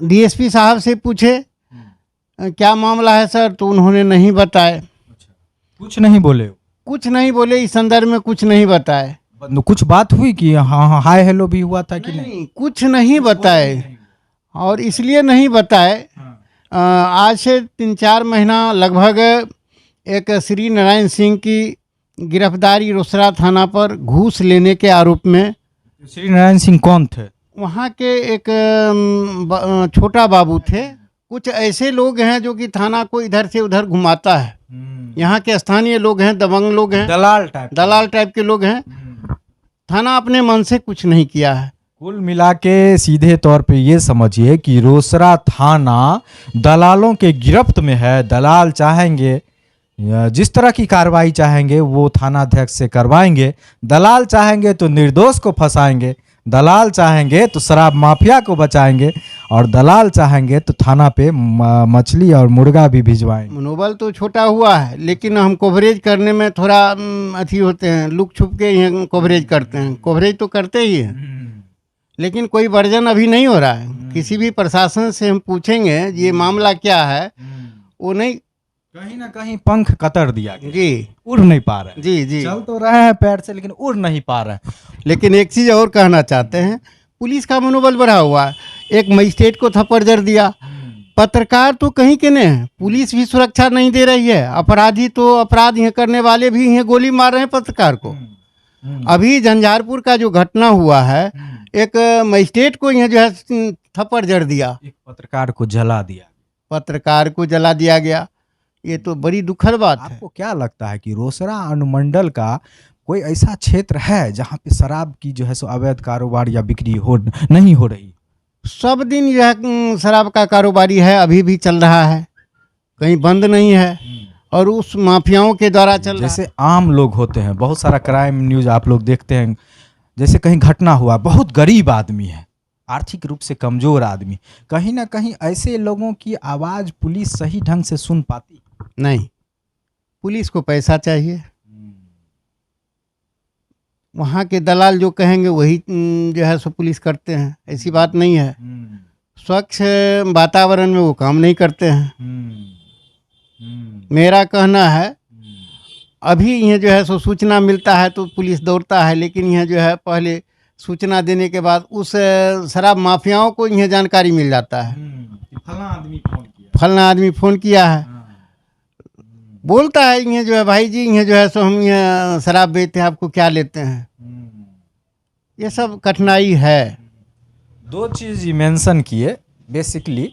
DSP साहब से पूछे क्या मामला है सर, तो उन्होंने नहीं बताए। कुछ नहीं बोले? कुछ नहीं बोले, इस संदर्भ में कुछ नहीं बताए। कुछ बात हुई कि हाँ हाँ हाय हेलो भी हुआ था कि नहीं? नहीं, कुछ नहीं बताए। और इसलिए नहीं बताए, आज से 3-4 महीना लगभग एक श्री नारायण सिंह की गिरफ्तारी रोसड़ा थाना पर घूस लेने के आरोप में। श्री नारायण सिंह कौन थे? वहाँ के एक छोटा बाबू थे। कुछ ऐसे लोग हैं जो कि थाना को इधर से उधर घुमाता है। यहाँ के स्थानीय लोग हैं, दबंग लोग हैं, दलाल टाइप के लोग हैं। थाना अपने मन से कुछ नहीं किया है। कुल मिला के सीधे तौर पे ये समझिए कि रोसड़ा थाना दलालों के गिरफ्त में है। दलाल चाहेंगे जिस तरह की कार्रवाई चाहेंगे वो थानाध्यक्ष से करवाएंगे। दलाल चाहेंगे तो निर्दोष को फंसाएंगे, दलाल चाहेंगे तो शराब माफिया को बचाएंगे, और दलाल चाहेंगे तो थाना पे मछली और मुर्गा भी भिजवाएंगे। मनोबल तो छोटा हुआ है, लेकिन हम कवरेज करने में थोड़ा अथी होते हैं, लुक छुप के ही कवरेज करते हैं। कवरेज तो करते ही हैं, लेकिन कोई वर्जन अभी नहीं हो रहा है। किसी भी प्रशासन से हम पूछेंगे ये मामला क्या है, वो नहीं, कहीं ना कहीं पंख कतर दिया गया जी, उड़ नहीं पा रहे। जी जी, चल तो रहे हैं पैर से लेकिन उड़ नहीं पा रहे हैं। लेकिन एक चीज़ और कहना चाहते हैं, पुलिस का मनोबल बढ़ा हुआ है। एक मजिस्ट्रेट को थप्पड़ जड़ दिया। पत्रकार तो कहीं के नहीं है, पुलिस भी सुरक्षा नहीं दे रही है। अपराधी तो अपराध यहाँ करने वाले भी यहाँ गोली मार रहे हैं पत्रकार को। अभी झंझारपुर का जो घटना हुआ है, एक मजिस्ट्रेट को यहाँ जो है थप्पड़ जड़ दिया, एक पत्रकार को जला दिया, पत्रकार को जला दिया गया। ये तो बड़ी दुखद बात है। आपको क्या लगता है कि रोसड़ा अनुमंडल का कोई ऐसा क्षेत्र है जहाँ पे शराब की जो है सो अवैध कारोबार या बिक्री नहीं हो रही? सब दिन यह शराब का कारोबारी है, अभी भी चल रहा है, कहीं बंद नहीं है, और उस माफियाओं के द्वारा चल रहा है। जैसे आम लोग होते हैं, बहुत सारा क्राइम न्यूज आप लोग देखते हैं, जैसे कहीं घटना हुआ, बहुत गरीब आदमी है, आर्थिक रूप से कमजोर आदमी, कहीं ना कहीं ऐसे लोगों की आवाज पुलिस सही ढंग से सुन पाती नहीं। पुलिस को पैसा चाहिए, वहाँ के दलाल जो कहेंगे वही जो है सो पुलिस करते हैं। ऐसी बात नहीं है। स्वच्छ वातावरण में वो काम नहीं करते हैं। मेरा कहना है, अभी यह जो है सो सूचना मिलता है तो पुलिस दौड़ता है, लेकिन यह जो है पहले सूचना देने के बाद उस शराब माफियाओं को यह जानकारी मिल जाता है, फलना आदमी फ़ोन किया है, बोलता है ये जो है भाई जी ये जो है सो हम ये शराब बेचते हैं, आपको क्या लेते हैं। ये सब कठिनाई है। दो चीज़ मेंशन किए बेसिकली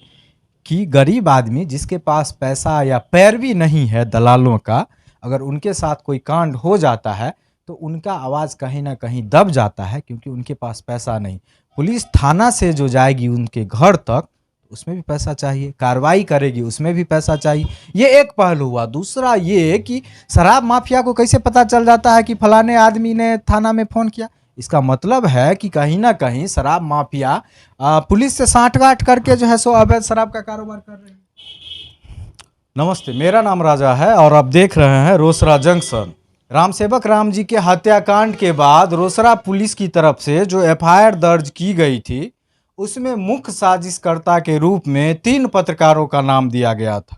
कि गरीब आदमी जिसके पास पैसा या पैरवी नहीं है दलालों का, अगर उनके साथ कोई कांड हो जाता है तो उनका आवाज़ कहीं ना कहीं दब जाता है, क्योंकि उनके पास पैसा नहीं। पुलिस थाना से जो जाएगी उनके घर तक, उसमें भी पैसा चाहिए, कार्रवाई करेगी उसमें भी पैसा चाहिए। ये एक पहलू हुआ। दूसरा ये कि शराब माफिया को कैसे पता चल जाता है कि फलाने आदमी ने थाना में फ़ोन किया? इसका मतलब है कि कहीं ना कहीं शराब माफिया पुलिस से सांठगांठ करके जो है सो अवैध शराब का कारोबार कर रहे हैं। नमस्ते, मेरा नाम राजा है और आप देख रहे हैं रोसड़ा जंक्शन। रामसेवक राम जी के हत्याकांड के बाद रोसड़ा पुलिस की तरफ से जो एफआईआर दर्ज की गई थी, उसमें मुख्य साजिशकर्ता के रूप में 3 पत्रकारों का नाम दिया गया था।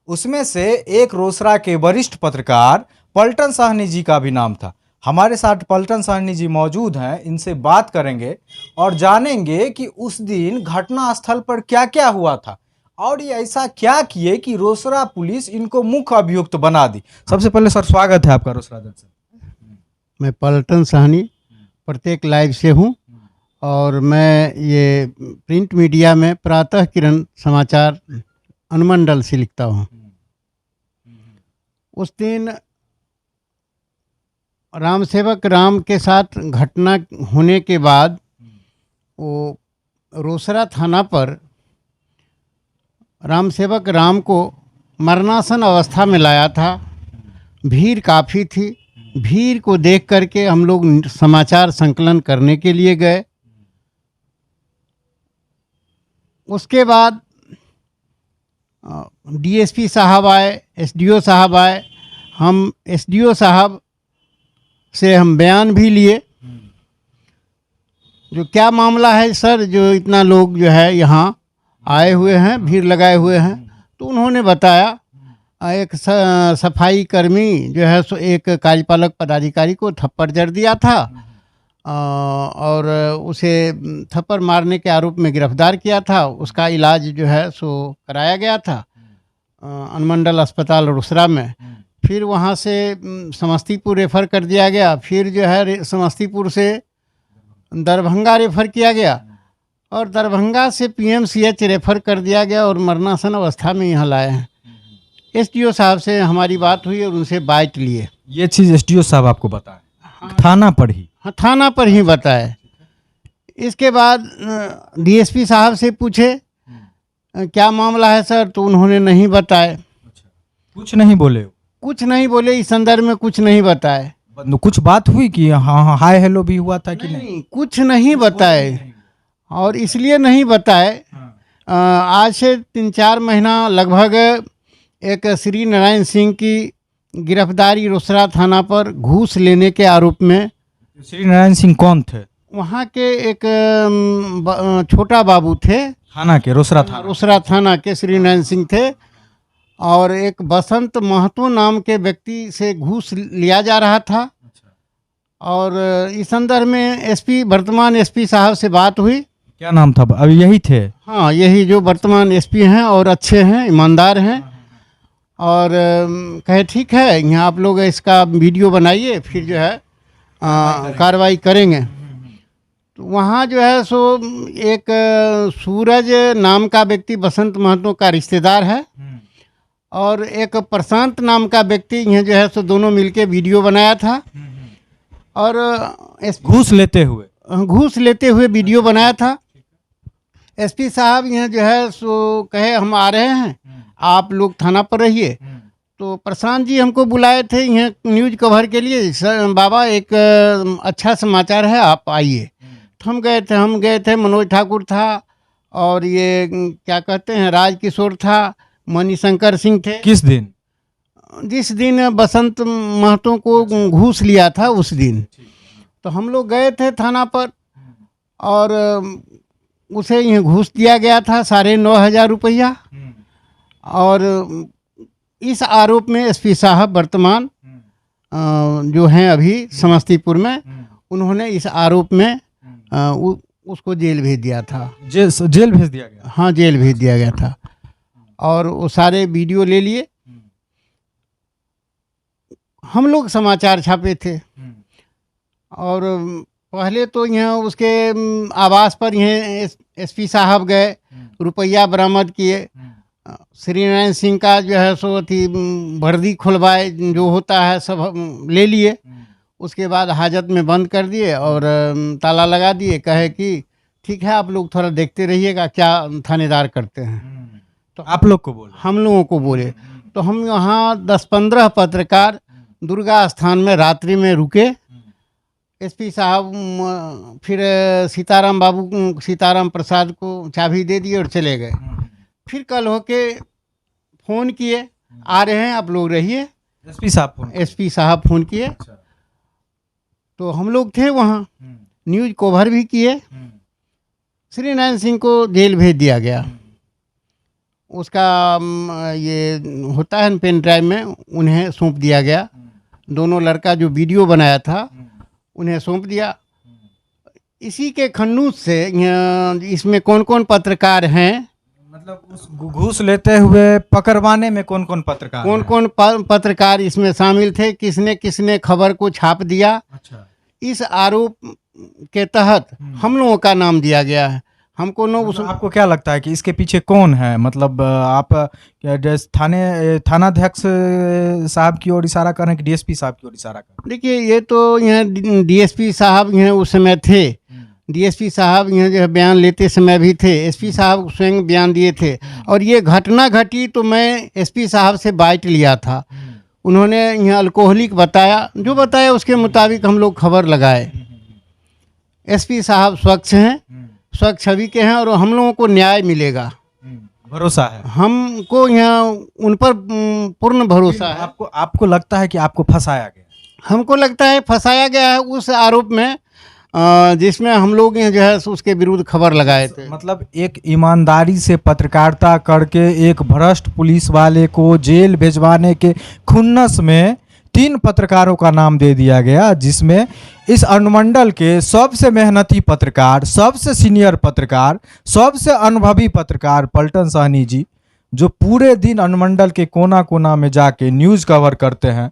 उसमें से एक रोसड़ा के वरिष्ठ पत्रकार पलटन साहनी जी का भी नाम था। हमारे साथ पलटन साहनी जी मौजूद हैं, इनसे बात करेंगे और जानेंगे कि उस दिन घटना स्थल पर क्या क्या हुआ था और ये ऐसा क्या किए कि रोसड़ा पुलिस इनको मुख्य अभियुक्त बना दी। सबसे पहले सर स्वागत है आपका रोसड़ा जंक्शन। मैं पलटन साहनी प्रत्येक लाइव से हूँ और मैं ये प्रिंट मीडिया में प्रातः किरण समाचार अनुमंडल से लिखता हूँ। उस दिन रामसेवक राम के साथ घटना होने के बाद वो रोसड़ा थाना पर रामसेवक राम को मरणासन अवस्था में लाया था। भीड़ काफ़ी थी। भीड़ को देख करके हम लोग समाचार संकलन करने के लिए गए। उसके बाद डीएसपी साहब आए, एसडीओ साहब आए। हम एसडीओ साहब से हम बयान भी लिए, जो क्या मामला है सर, जो इतना लोग जो है यहाँ आए हुए हैं, भीड़ लगाए हुए हैं। तो उन्होंने बताया एक सफाई कर्मी जो है सो एक कार्यपालक पदाधिकारी को थप्पड़ जड़ दिया था और उसे थप्पड़ मारने के आरोप में गिरफ्तार किया था। उसका इलाज जो है सो कराया गया था अनुमंडल अस्पताल रोसड़ा में। फिर वहाँ से समस्तीपुर रेफ़र कर दिया गया। फिर जो है समस्तीपुर से दरभंगा रेफ़र किया गया और दरभंगा से पीएमसीएच रेफ़र कर दिया गया और मरणासन अवस्था में यहाँ लाए हैं। एसडीओ साहब से हमारी बात हुई और उनसे बाइट लिए। ये चीज़ एसडीओ साहब आपको बताए? हाँ, थाना पर ही? हाँ, थाना पर ही बताए। इसके बाद डीएसपी साहब से पूछे क्या मामला है सर, तो उन्होंने नहीं बताए। कुछ नहीं बोले? कुछ नहीं बोले, इस संदर्भ में कुछ नहीं बताए। कुछ बात हुई कि हाँ हाय हेलो भी हुआ था कि नहीं? कुछ नहीं बताए। और इसलिए नहीं बताए, आज से 3-4 महीना लगभग एक श्री नारायण सिंह की गिरफ्तारी रोसड़ा थाना पर घूस लेने के आरोप में। श्री नारायण सिंह कौन थे? वहाँ के एक छोटा बाबू थे, थाना के रोसड़ा थाना के श्री नारायण सिंह थे। और एक बसंत महतो नाम के व्यक्ति से घूस लिया जा रहा था। और इस संदर्भ में वर्तमान एसपी साहब से बात हुई। क्या नाम था? अभी यही थे? हाँ, यही जो वर्तमान एसपी हैं और अच्छे हैं, ईमानदार हैं। और कहे ठीक है, यहाँ आप लोग इसका वीडियो बनाइए, फिर जो है कार्रवाई करेंगे। तो वहाँ जो है सो एक सूरज नाम का व्यक्ति बसंत महतो का रिश्तेदार है और एक प्रशांत नाम का व्यक्ति यहाँ जो है सो दोनों मिलके वीडियो बनाया था और घूस लेते हुए वीडियो बनाया था। एसपी साहब यहाँ जो है सो कहे हम आ रहे हैं, आप लोग थाना पर रहिए। तो प्रशांत जी हमको बुलाए थे यहाँ न्यूज़ कवर के लिए, सर बाबा एक अच्छा समाचार है, आप आइए। तो हम गए थे। मनोज ठाकुर था और ये क्या कहते हैं राजकिशोर था, मणिशंकर सिंह थे। किस दिन? जिस दिन बसंत महतो को घूस लिया था उस दिन। तो हम लोग गए थे थाना पर और उसे यह घूस दिया गया था 9,500 रुपया। और इस आरोप में एसपी साहब वर्तमान जो हैं अभी समस्तीपुर में, उन्होंने इस आरोप में उसको जेल भेज दिया था। जेल भेज दिया गया? हाँ, जेल भेज दिया गया था। और वो सारे वीडियो ले लिए। हम लोग समाचार छापे थे और पहले तो यहाँ उसके आवास पर यहाँ एसपी साहब गए, रुपया बरामद किए। श्री नारायण सिंह का जो है सो थी वर्दी खुलवाए, जो होता है सब ले लिए। उसके बाद हाजत में बंद कर दिए और ताला लगा दिए। कहे कि ठीक है, आप लोग थोड़ा देखते रहिएगा क्या थानेदार करते हैं। तो आप लोग को बोले? हम लोगों को बोले। तो हम यहाँ 10-15 पत्रकार दुर्गा स्थान में रात्रि में रुके। एसपी साहब फिर सीताराम प्रसाद को चाबी दे दिए और चले गए। फिर कल होके फ़ोन किए, आ रहे हैं आप लोग रहिए। एसपी साहब फ़ोन किए। तो हम लोग थे वहाँ, न्यूज़ कवर भी किए। श्री नारायण सिंह को जेल भेज दिया गया। उसका ये होता है पेन ड्राइव में, उन्हें सौंप दिया गया। दोनों लड़का जो वीडियो बनाया था उन्हें सौंप दिया। इसी के खन्नूस से इसमें कौन कौन पत्रकार हैं, मतलब उस घूस लेते हुए पकड़वाने में कौन कौन पत्रकार इसमें शामिल थे, किसने किसने खबर को छाप दिया। अच्छा। इस आरोप के तहत हम लोगों का नाम दिया गया है। हमको आपको क्या लगता है कि इसके पीछे कौन है? मतलब आप थानाध्यक्ष साहब की ओर इशारा कर रहे हैं कि डीएसपी साहब की ओर इशारा कर रहे हैं? देखिए, ये तो यहाँ डीएसपी साहब यहाँ उस समय थे। डीएसपी साहब यहाँ जो है बयान लेते समय भी थे। एसपी साहब स्वयं बयान दिए थे। और ये घटना घटी तो मैं एसपी साहब से बाइट लिया था। उन्होंने यहाँ अल्कोहलिक बताया, जो बताया उसके मुताबिक हम लोग खबर लगाए। एसपी साहब स्वच्छ हैं, स्वच्छ छवि के हैं और हम लोगों को न्याय मिलेगा, भरोसा है हमको। यहाँ उन पर पूर्ण भरोसा है। आपको लगता है कि आपको फंसाया गया? हमको लगता है फंसाया गया है उस आरोप में। जिसमें हम लोग जो है सो उसके विरुद्ध खबर लगाए थे। मतलब एक ईमानदारी से पत्रकारिता करके एक भ्रष्ट पुलिस वाले को जेल भिजवाने के खुन्नस में 3 पत्रकारों का नाम दे दिया गया, जिसमें इस अनुमंडल के सबसे मेहनती पत्रकार, सबसे सीनियर पत्रकार, सबसे अनुभवी पत्रकार पलटन साहनी जी, जो पूरे दिन अनुमंडल के कोना कोना में जाके न्यूज़ कवर करते हैं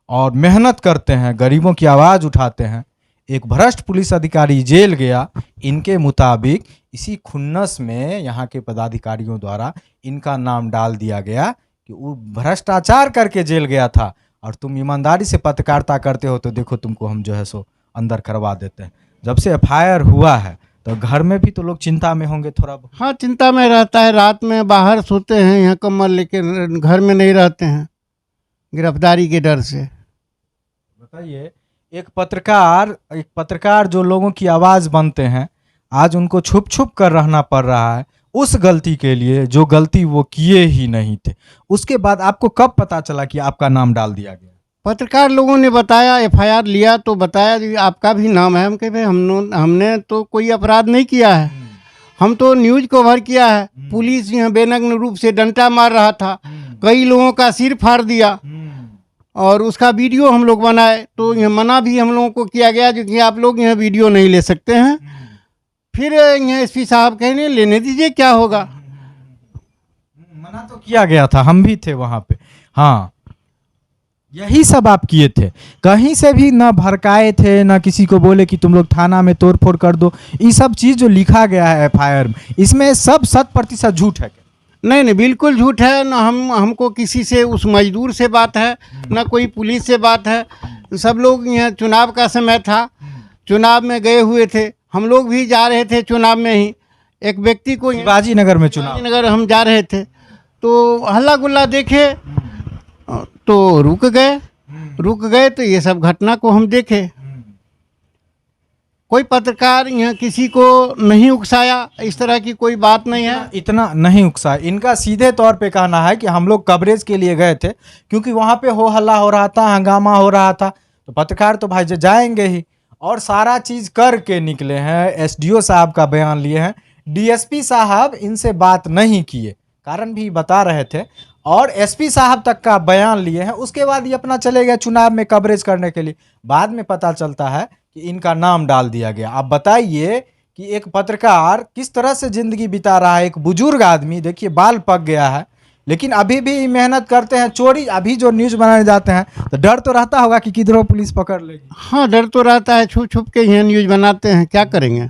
और मेहनत करते हैं, गरीबों की आवाज़ उठाते हैं, एक भ्रष्ट पुलिस अधिकारी जेल गया। इनके मुताबिक इसी खुन्नस में यहाँ के पदाधिकारियों द्वारा इनका नाम डाल दिया गया कि वो भ्रष्टाचार करके जेल गया था और तुम ईमानदारी से पत्रकारिता करते हो तो देखो तुमको हम जो है सो अंदर करवा देते हैं। जब से एफआईआर हुआ है तो घर में भी तो लोग चिंता में होंगे थोड़ा बहुत। हाँ, चिंता में रहता है, रात में बाहर सोते हैं, यहाँ कम्बल लेके घर में नहीं रहते हैं गिरफ्तारी के डर से। बताइए, एक पत्रकार जो लोगों की आवाज़ बनते हैं, आज उनको छुप छुप कर रहना पड़ रहा है उस गलती के लिए जो गलती वो किए ही नहीं थे। उसके बाद आपको कब पता चला कि आपका नाम डाल दिया गया? पत्रकार लोगों ने बताया, एफआईआर लिया तो बताया कि आपका भी नाम है। हम कहे भाई हमने तो कोई अपराध नहीं किया है, हम तो न्यूज़ कवर किया है। पुलिस यहाँ बेनग्न रूप से डंडा मार रहा था, कई लोगों का सिर फाड़ दिया और उसका वीडियो हम लोग बनाए, तो यह मना भी हम लोगों को किया गया जो कि आप लोग यहाँ वीडियो नहीं ले सकते हैं। फिर यहाँ एसपी साहब कहने लेने दीजिए, क्या होगा। मना तो किया गया था, हम भी थे वहाँ पे। हाँ, यही सब आप किए थे, कहीं से भी ना भड़काए थे, ना किसी को बोले कि तुम लोग थाना में तोड़फोड़ कर दो। ये सब चीज़ जो लिखा गया है एफआईआर में, इसमें सब 100% झूठ है? नहीं नहीं, बिल्कुल झूठ है। ना हमको किसी से उस मजदूर से बात है, ना कोई पुलिस से बात है। सब लोग यहाँ चुनाव का समय था, चुनाव में गए हुए थे, हम लोग भी जा रहे थे चुनाव में ही। एक व्यक्ति को शिवाजी नगर में चुनाव, शिवाजी नगर हम जा रहे थे तो हल्ला गुल्ला देखे तो रुक गए तो ये सब घटना को हम देखे। कोई पत्रकार यहाँ किसी को नहीं उकसाया, इस तरह की कोई बात नहीं है। इतना नहीं उकसाया। इनका सीधे तौर पे कहना है कि हम लोग कवरेज के लिए गए थे क्योंकि वहाँ पे हो हल्ला हो रहा था, हंगामा हो रहा था, तो पत्रकार तो भाई जाएंगे ही, और सारा चीज़ करके निकले हैं। एसडीओ साहब का बयान लिए हैं, डीएसपी साहब इनसे बात नहीं किए, कारण भी बता रहे थे, और एसपी साहब तक का बयान लिए हैं। उसके बाद ये अपना चले गए चुनाव में कवरेज करने के लिए। बाद में पता चलता है कि इनका नाम डाल दिया गया। आप बताइए कि एक पत्रकार किस तरह से ज़िंदगी बिता रहा है। एक बुजुर्ग आदमी, देखिए बाल पक गया है, लेकिन अभी भी मेहनत करते हैं। चोरी, अभी जो न्यूज़ बनाने जाते हैं तो डर तो रहता होगा कि किधरों पुलिस पकड़ लेगी। हाँ, डर तो रहता है, छुप छुप के यहाँ न्यूज़ बनाते हैं, क्या करेंगे,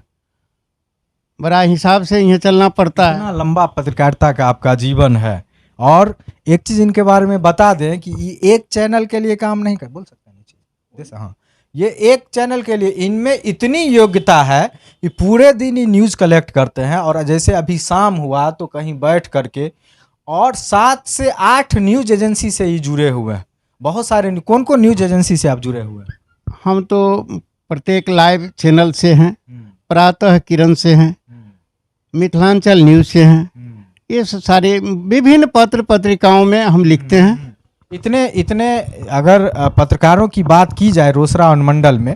बड़ा हिसाब से यहाँ चलना पड़ता है। इतना लंबा पत्रकारिता का आपका जीवन है, और एक चीज़ इनके बारे में बता दें कि ये एक चैनल के लिए काम नहीं कर, बोल सकते हैं नीचे, हाँ, ये एक चैनल के लिए इनमें इतनी योग्यता है कि पूरे दिन ही न्यूज़ कलेक्ट करते हैं। और जैसे अभी शाम हुआ तो कहीं बैठ करके, और 7 से 8 न्यूज़ एजेंसी से ही जुड़े हुए हैं। बहुत सारे, कौन कौन न्यूज़ एजेंसी से आप जुड़े हुए हैं? हम तो प्रत्येक लाइव चैनल से हैं, प्रातः किरण से हैं, मिथिलांचल न्यूज़ से हैं, ये सारे विभिन्न पत्र पत्रिकाओं में हम लिखते हैं। इतने अगर पत्रकारों की बात की जाए रोसड़ा अनुमंडल में,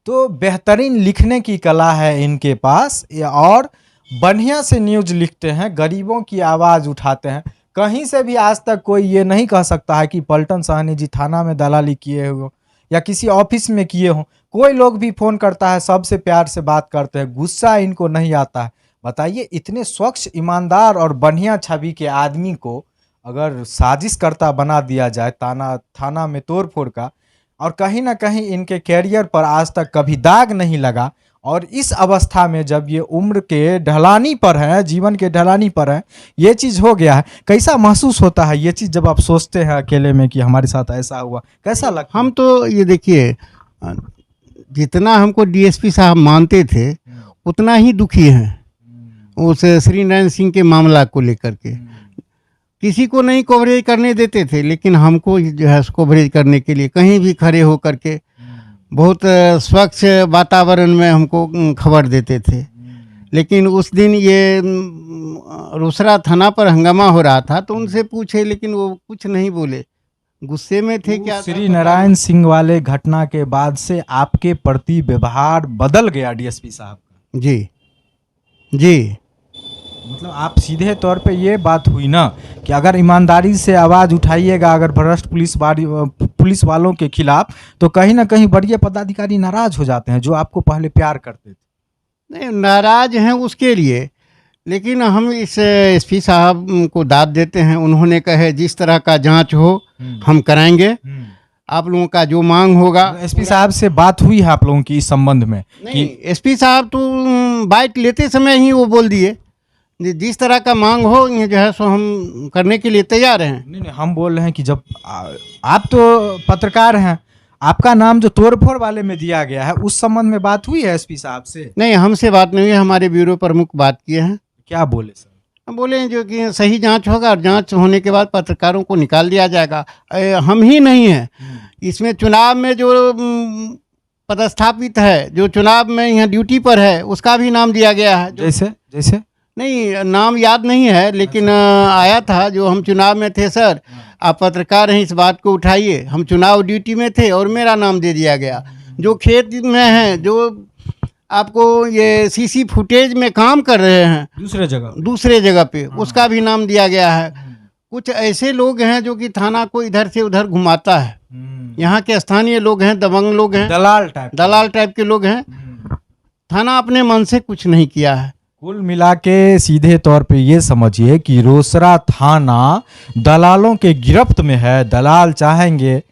तो बेहतरीन लिखने की कला है इनके पास, और बढ़िया से न्यूज़ लिखते हैं, गरीबों की आवाज़ उठाते हैं। कहीं से भी आज तक कोई ये नहीं कह सकता है कि पलटन साहनी जी थाना में दलाली किए हो या किसी ऑफिस में किए हो। कोई लोग भी फ़ोन करता है, सबसे प्यार से बात करते हैं, गुस्सा इनको नहीं आता है। बताइए, इतने स्वच्छ, ईमानदार और बढ़िया छवि के आदमी को अगर साजिश करता बना दिया जाए थाना में तोड़फोड़ का, और कहीं ना कहीं इनके कैरियर पर आज तक कभी दाग नहीं लगा, और इस अवस्था में जब ये उम्र के ढलानी पर है, जीवन के ढलानी पर है, ये चीज़ हो गया है, कैसा महसूस होता है ये चीज़ जब आप सोचते हैं अकेले में कि हमारे साथ ऐसा हुआ, कैसा लगता है? हम तो ये देखिए, जितना हमको डीएसपी साहब मानते थे उतना ही दुखी हैं उस श्रीनारायण सिंह के मामला को लेकर के। किसी को नहीं कवरेज करने देते थे, लेकिन हमको जो है कवरेज करने के लिए कहीं भी खड़े हो करके बहुत स्वच्छ वातावरण में हमको खबर देते थे। लेकिन उस दिन ये रोसड़ा थाना पर हंगामा हो रहा था तो उनसे पूछे, लेकिन वो कुछ नहीं बोले, गुस्से में थे क्या था, श्री नारायण सिंह वाले घटना के बाद से आपके प्रति व्यवहार बदल गया डीएसपी साहब का। जी जी। मतलब आप सीधे तौर पे ये बात हुई ना कि अगर ईमानदारी से आवाज उठाइएगा अगर भ्रष्ट पुलिस वालों के खिलाफ, तो कहीं ना कहीं बड़े पदाधिकारी नाराज हो जाते हैं जो आपको पहले प्यार करते थे। नहीं, नाराज हैं उसके लिए, लेकिन हम इस एसपी साहब को दाद देते हैं। उन्होंने कहे जिस तरह का जांच हो हम कराएंगे, आप लोगों का जो मांग होगा। एसपी साहब से बात हुई है आप लोगों की इस संबंध में? नहीं, एसपी साहब तो बाइट लेते समय ही वो बोल दिए जिस तरह का मांग हो ये जो है सो हम करने के लिए तैयार हैं। नहीं, हम बोल रहे हैं कि जब आप तो पत्रकार हैं, आपका नाम जो तोड़फोड़ वाले में दिया गया है उस संबंध में बात हुई है एसपी साहब से? नहीं, हमसे बात नहीं हुई, हमारे ब्यूरो प्रमुख बात किए हैं। क्या बोले सर? हम बोले हैं जो कि सही जांच होगा और जांच होने के बाद पत्रकारों को निकाल दिया जाएगा। हम ही नहीं हैं इसमें, चुनाव में जो पदस्थापित है, जो चुनाव में यहाँ ड्यूटी पर है, उसका भी नाम दिया गया है। जैसे जैसे नहीं, नाम याद नहीं है, लेकिन आया था जो हम चुनाव में थे, सर आप पत्रकार हैं इस बात को उठाइए। हम चुनाव ड्यूटी में थे और मेरा नाम दे दिया गया। जो खेत में हैं, जो आपको ये सीसी फुटेज में काम कर रहे हैं दूसरे जगह पे, उसका भी नाम दिया गया है। कुछ ऐसे लोग हैं जो कि थाना को इधर से उधर घुमाता है। यहाँ के स्थानीय लोग हैं, दबंग लोग हैं, दलाल टाइप के लोग हैं। थाना अपने मन से कुछ नहीं किया है। कुल मिला के सीधे तौर पे ये समझिए कि रोसड़ा थाना दलालों के गिरफ्त में है। दलाल चाहेंगे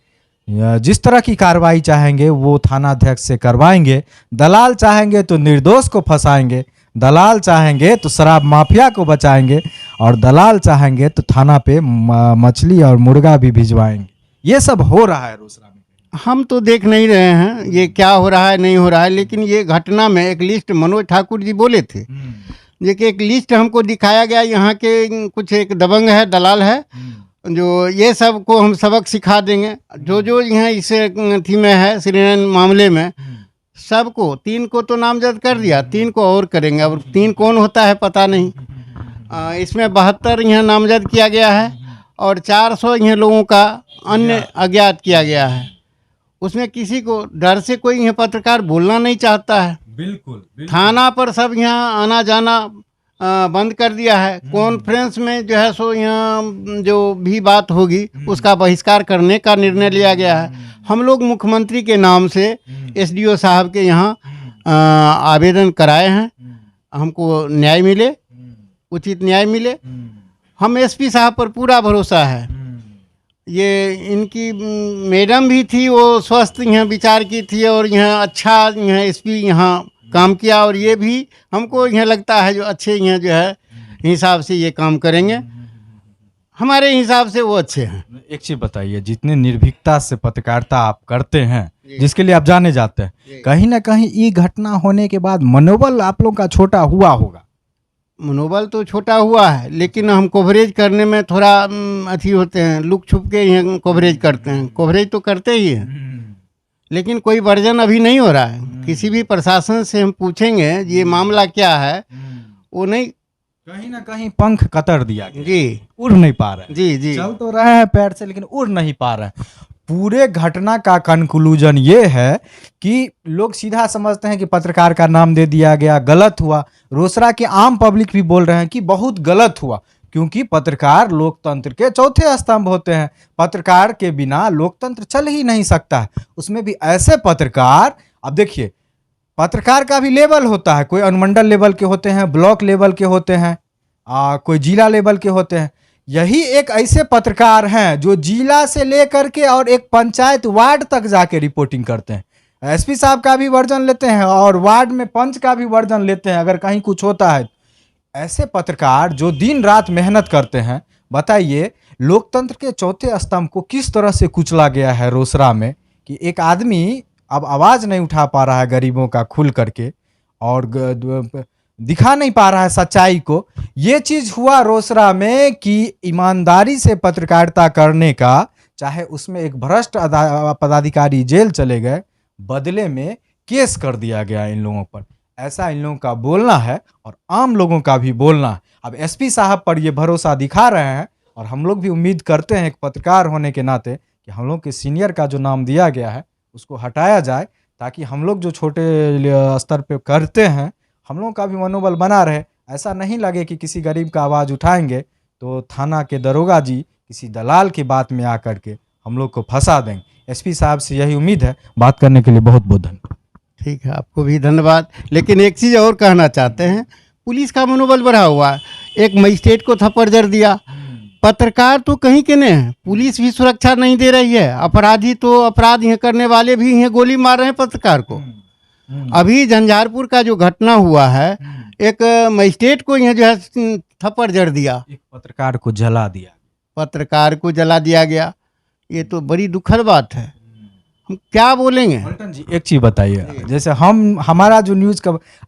जिस तरह की कार्रवाई चाहेंगे वो थानाध्यक्ष से करवाएंगे। दलाल चाहेंगे तो निर्दोष को फंसाएंगे, दलाल चाहेंगे तो शराब माफिया को बचाएंगे, और दलाल चाहेंगे तो थाना पे मछली और मुर्गा भी भिजवाएंगे। ये सब हो रहा है रोसड़ा में। हम तो देख नहीं रहे हैं ये क्या हो रहा है नहीं हो रहा है, लेकिन ये घटना में एक लिस्ट मनोज ठाकुर जी बोले थे, देखिए एक लिस्ट हमको दिखाया गया। यहाँ के कुछ एक दबंग है, दलाल है, जो ये सब को हम सबक सिखा देंगे। जो जो यहाँ इस थी में है श्रीनयन मामले में, सबको 3 को तो नामजद कर दिया, 3 को और करेंगे। अब 3 कौन होता है पता नहीं। इसमें 72 यहाँ नामजद किया गया है और 400 यहाँ लोगों का अन्य अज्ञात किया गया है। उसमें किसी को डर से कोई यहाँ पत्रकार बोलना नहीं चाहता है। बिल्कुल। थाना पर सब यहाँ आना जाना बंद कर दिया है। कॉन्फ्रेंस में जो है सो यहाँ जो भी बात होगी उसका बहिष्कार करने का निर्णय लिया गया है। हम लोग मुख्यमंत्री के नाम से एसडीओ साहब के यहाँ आवेदन कराए हैं, हमको न्याय मिले, उचित न्याय मिले। हम एसपी साहब पर पूरा भरोसा है। ये इनकी मैडम भी थी, वो स्वस्थ यहाँ विचार की थी और यहाँ अच्छा यहाँ एसपी यहाँ काम किया, और ये भी हमको यहाँ लगता है जो अच्छे यहाँ जो है हिसाब से ये काम करेंगे। हमारे हिसाब से वो अच्छे हैं। एक चीज बताइए, जितने निर्भीकता से पत्रकारिता आप करते हैं, जिसके लिए आप जाने जाते हैं, कहीं ना कहीं ये घटना होने के बाद मनोबल आप लोगों का छोटा हुआ होगा? मनोबल तो छोटा हुआ है, लेकिन हम कवरेज करने में थोड़ा अथी होते हैं, लुक छुप के यहाँ कवरेज करते हैं। कवरेज तो करते ही हैं, लेकिन कोई वर्जन अभी नहीं हो रहा है। किसी भी प्रशासन से हम पूछेंगे ये मामला क्या है, वो नहीं, कहीं ना कहीं पंख कतर दिया गया। जी, उड़ नहीं पा रहे। जी चल तो रहे हैं पैर से, लेकिन उड़ नहीं पा रहे हैं। पूरे घटना का कंक्लूजन ये है कि लोग सीधा समझते हैं कि पत्रकार का नाम दे दिया गया, गलत हुआ। रोसड़ा के आम पब्लिक भी बोल रहे हैं कि बहुत गलत हुआ, क्योंकि पत्रकार लोकतंत्र के चौथे स्तंभ होते हैं। पत्रकार के बिना लोकतंत्र चल ही नहीं सकता है। उसमें भी ऐसे पत्रकार, अब देखिए पत्रकार का भी लेवल होता है, कोई अनुमंडल लेवल के होते हैं, ब्लॉक लेवल के होते हैं, कोई जिला लेवल के होते हैं। यही एक ऐसे पत्रकार हैं जो जिला से लेकर के और एक पंचायत वार्ड तक जाके रिपोर्टिंग करते हैं। एसपी साहब का भी वर्जन लेते हैं और वार्ड में पंच का भी वर्जन लेते हैं अगर कहीं कुछ होता है। ऐसे पत्रकार जो दिन रात मेहनत करते हैं, बताइए लोकतंत्र के चौथे स्तंभ को किस तरह से कुचला गया है रोसड़ा में, कि एक आदमी अब आवाज नहीं उठा पा रहा है गरीबों का खुल करके और दिखा नहीं पा रहा है सच्चाई को। ये चीज हुआ रोसड़ा में कि ईमानदारी से पत्रकारिता करने का, चाहे उसमें एक भ्रष्ट पदाधिकारी जेल चले गए, बदले में केस कर दिया गया इन लोगों पर। ऐसा इन लोगों का बोलना है और आम लोगों का भी बोलना है। अब एसपी साहब पर ये भरोसा दिखा रहे हैं और हम लोग भी उम्मीद करते हैं एक पत्रकार होने के नाते कि हम लोग के सीनियर का जो नाम दिया गया है उसको हटाया जाए, ताकि हम लोग जो छोटे स्तर पे करते हैं हम लोग का भी मनोबल बना रहे। ऐसा नहीं लगे कि किसी गरीब का आवाज़ उठाएंगे तो थाना के दरोगा जी किसी दलाल की बात में आकर के हम लोग को फंसा देंगे। एसपी साहब से यही उम्मीद है। बात करने के लिए बहुत बहुत धन्यवाद। ठीक है, आपको भी धन्यवाद। लेकिन एक चीज़ और कहना चाहते हैं, पुलिस का मनोबल बढ़ा हुआ है। एक मजिस्ट्रेट को थप्पड़ जड़ दिया, पत्रकार तो कहीं के नहीं है, पुलिस भी सुरक्षा नहीं दे रही है। अपराधी तो अपराध यहाँ करने वाले भी यहाँ गोली मार रहे हैं पत्रकार को। अभी झंझारपुर का जो घटना हुआ है, एक मजिस्ट्रेट को यहाँ जो है थप्पड़ जड़ दिया, एक पत्रकार को जला दिया, पत्रकार को जला दिया गया। ये तो बड़ी दुखद बात है, हम क्या बोलेंगे। पलटन जी एक चीज बताइए, जैसे हमारा जो न्यूज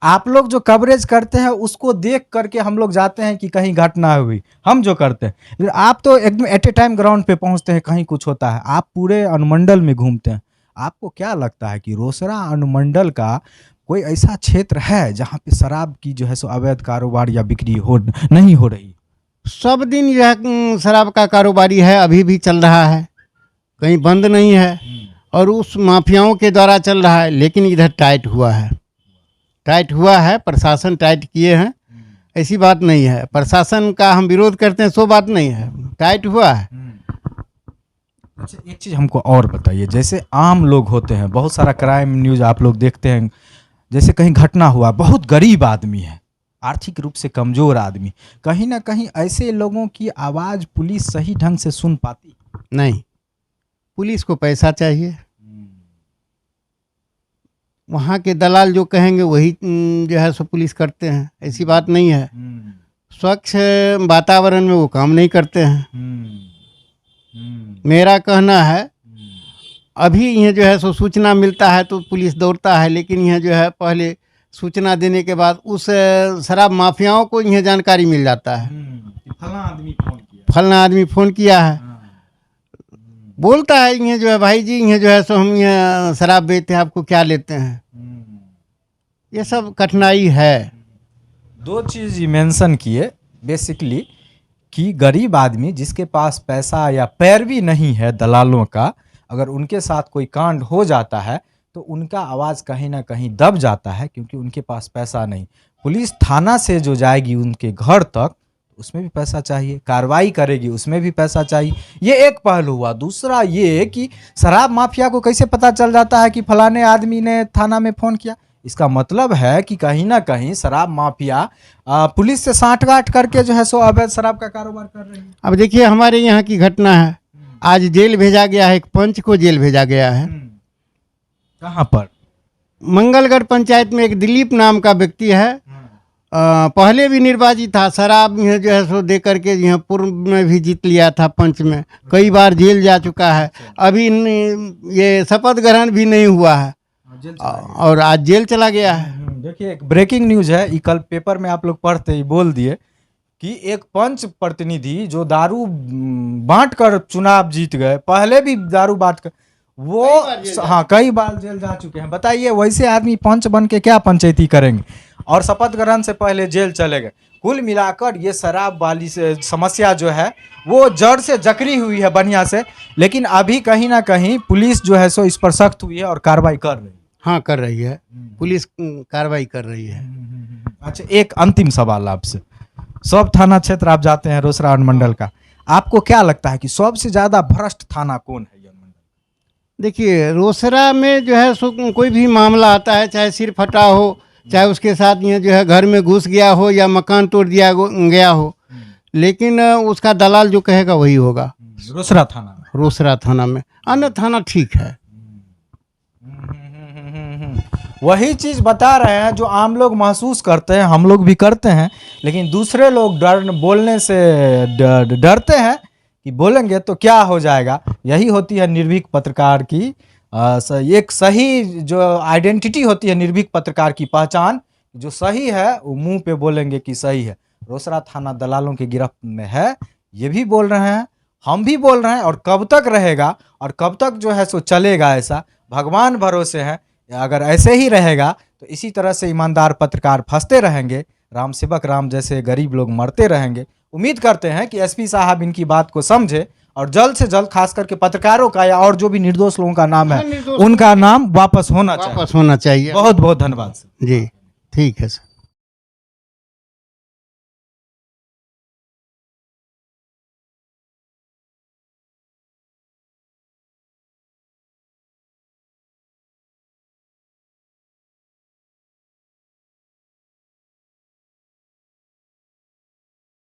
आप लोग जो कवरेज करते हैं उसको देख करके हम लोग जाते हैं कि कहीं घटना हुई, हम जो करते हैं, फिर आप तो एकदम एट ए टाइम ग्राउंड पे पहुंचते हैं, कहीं कुछ होता है, आप पूरे अनुमंडल में घूमते हैं। आपको क्या लगता है कि रोसड़ा अनुमंडल का कोई ऐसा क्षेत्र है जहाँ पे शराब की जो है सो अवैध कारोबार या बिक्री नहीं हो रही? सब दिन यह शराब का कारोबारी है, अभी भी चल रहा है, कहीं बंद नहीं है, और उस माफियाओं के द्वारा चल रहा है। लेकिन इधर टाइट हुआ है, टाइट हुआ है, प्रशासन टाइट किए हैं, ऐसी बात नहीं है। प्रशासन का हम विरोध करते हैं, सो बात नहीं है, टाइट हुआ है। अच्छा एक चीज़ हमको और बताइए, जैसे आम लोग होते हैं, बहुत सारा क्राइम न्यूज़ आप लोग देखते हैं, जैसे कहीं घटना हुआ, बहुत गरीब आदमी है, आर्थिक रूप से कमज़ोर आदमी, कहीं ना कहीं ऐसे लोगों की आवाज़ पुलिस सही ढंग से सुन पाती नहीं। पुलिस को पैसा चाहिए, वहाँ के दलाल जो कहेंगे वही जो है सो पुलिस करते हैं, ऐसी बात नहीं है। स्वच्छ वातावरण में वो काम नहीं करते हैं। मेरा कहना है, अभी यह जो है सो सूचना मिलता है तो पुलिस दौड़ता है, लेकिन यह जो है पहले सूचना देने के बाद उस शराब माफियाओं को यह जानकारी मिल जाता है, फलाना आदमी फ़ोन किया है, बोलता है ये जो है भाई जी, ये जो है सो हम यहाँ शराब बेचते हैं, आपको क्या लेते हैं। ये सब कठिनाई है। दो चीज़ मेंशन किए बेसिकली, कि गरीब आदमी जिसके पास पैसा या पैरवी नहीं है दलालों का, अगर उनके साथ कोई कांड हो जाता है तो उनका आवाज़ कहीं ना कहीं दब जाता है, क्योंकि उनके पास पैसा नहीं। पुलिस थाना से जो जाएगी उनके घर तक, उसमें भी पैसा चाहिए, कार्रवाई करेगी उसमें भी पैसा चाहिए। ये एक पहलू हुआ। दूसरा ये कि शराब माफिया को कैसे पता चल जाता है कि फलाने आदमी ने थाना में फ़ोन किया? इसका मतलब है कि कहीं ना कहीं शराब माफिया पुलिस से साठगांठ करके जो है सो अवैध शराब का कारोबार कर रही है। अब देखिए, हमारे यहाँ की घटना है, आज जेल भेजा गया है, एक पंच को जेल भेजा गया है। कहाँ पर? मंगलगढ़ पंचायत में एक दिलीप नाम का व्यक्ति है, पहले भी निर्वाचित था, शराब यह जो है सो दे करके यहाँ पूर्व में भी जीत लिया था, पंच में कई बार जेल जा चुका है। अभी ये शपथ ग्रहण भी नहीं हुआ है और आज जेल चला गया है। देखिए एक ब्रेकिंग न्यूज है, कल पेपर में आप लोग पढ़ते ही बोल दिए कि एक पंच प्रतिनिधि जो दारू बांट कर चुनाव जीत गए, पहले भी दारू बांट कर वो कई बार जेल जा चुके हैं। बताइए वैसे आदमी पंच बन के क्या पंचायती करेंगे, और शपथ ग्रहण से पहले जेल चले गए। कुल मिलाकर ये शराब वाली से समस्या जो है वो जड़ से जकड़ी हुई है बढ़िया से, लेकिन अभी कहीं ना कहीं पुलिस जो है सो इस पर सख्त हुई है और कार्रवाई कर रही है। हाँ, कर रही है, पुलिस कार्रवाई कर रही है। अच्छा एक अंतिम सवाल आपसे, सब थाना क्षेत्र आप जाते हैं रोसड़ा अनुमंडल का, आपको क्या लगता है कि सबसे ज्यादा भ्रष्ट थाना कौन है? देखिए, रोसड़ा में जो है सो कोई भी मामला आता है, चाहे सिर फटा हो, चाहे उसके साथ ये जो है घर में घुस गया हो या मकान तोड़ दिया गया हो, लेकिन उसका दलाल जो कहेगा वही होगा। रोसड़ा थाना में, रोसड़ा थाना में, अन्य थाना ठीक है। वही चीज बता रहे हैं जो आम लोग महसूस करते हैं, हम लोग भी करते हैं, लेकिन दूसरे लोग बोलने से डरते हैं कि बोलेंगे तो क्या हो जाएगा। यही होती है निर्भीक पत्रकार की एक सही जो आइडेंटिटी होती है, निर्भीक पत्रकार की पहचान, जो सही है वो मुंह पे बोलेंगे कि सही है। रोसड़ा थाना दलालों की गिरफ्त में है, ये भी बोल रहे हैं, हम भी बोल रहे हैं, और कब तक रहेगा और कब तक जो है सो चलेगा ऐसा भगवान भरोसे है। अगर ऐसे ही रहेगा तो इसी तरह से ईमानदार पत्रकार फंसते रहेंगे, राम सेवक राम जैसे गरीब लोग मरते रहेंगे। उम्मीद करते हैं कि एसपी साहब इनकी बात को समझे और जल्द से जल्द खास करके पत्रकारों का या और जो भी निर्दोष लोगों का नाम है निर्दोष उनका नाम वापस होना चाहिए। वापस होना चाहिए। बहुत बहुत धन्यवाद सर। जी ठीक है सर।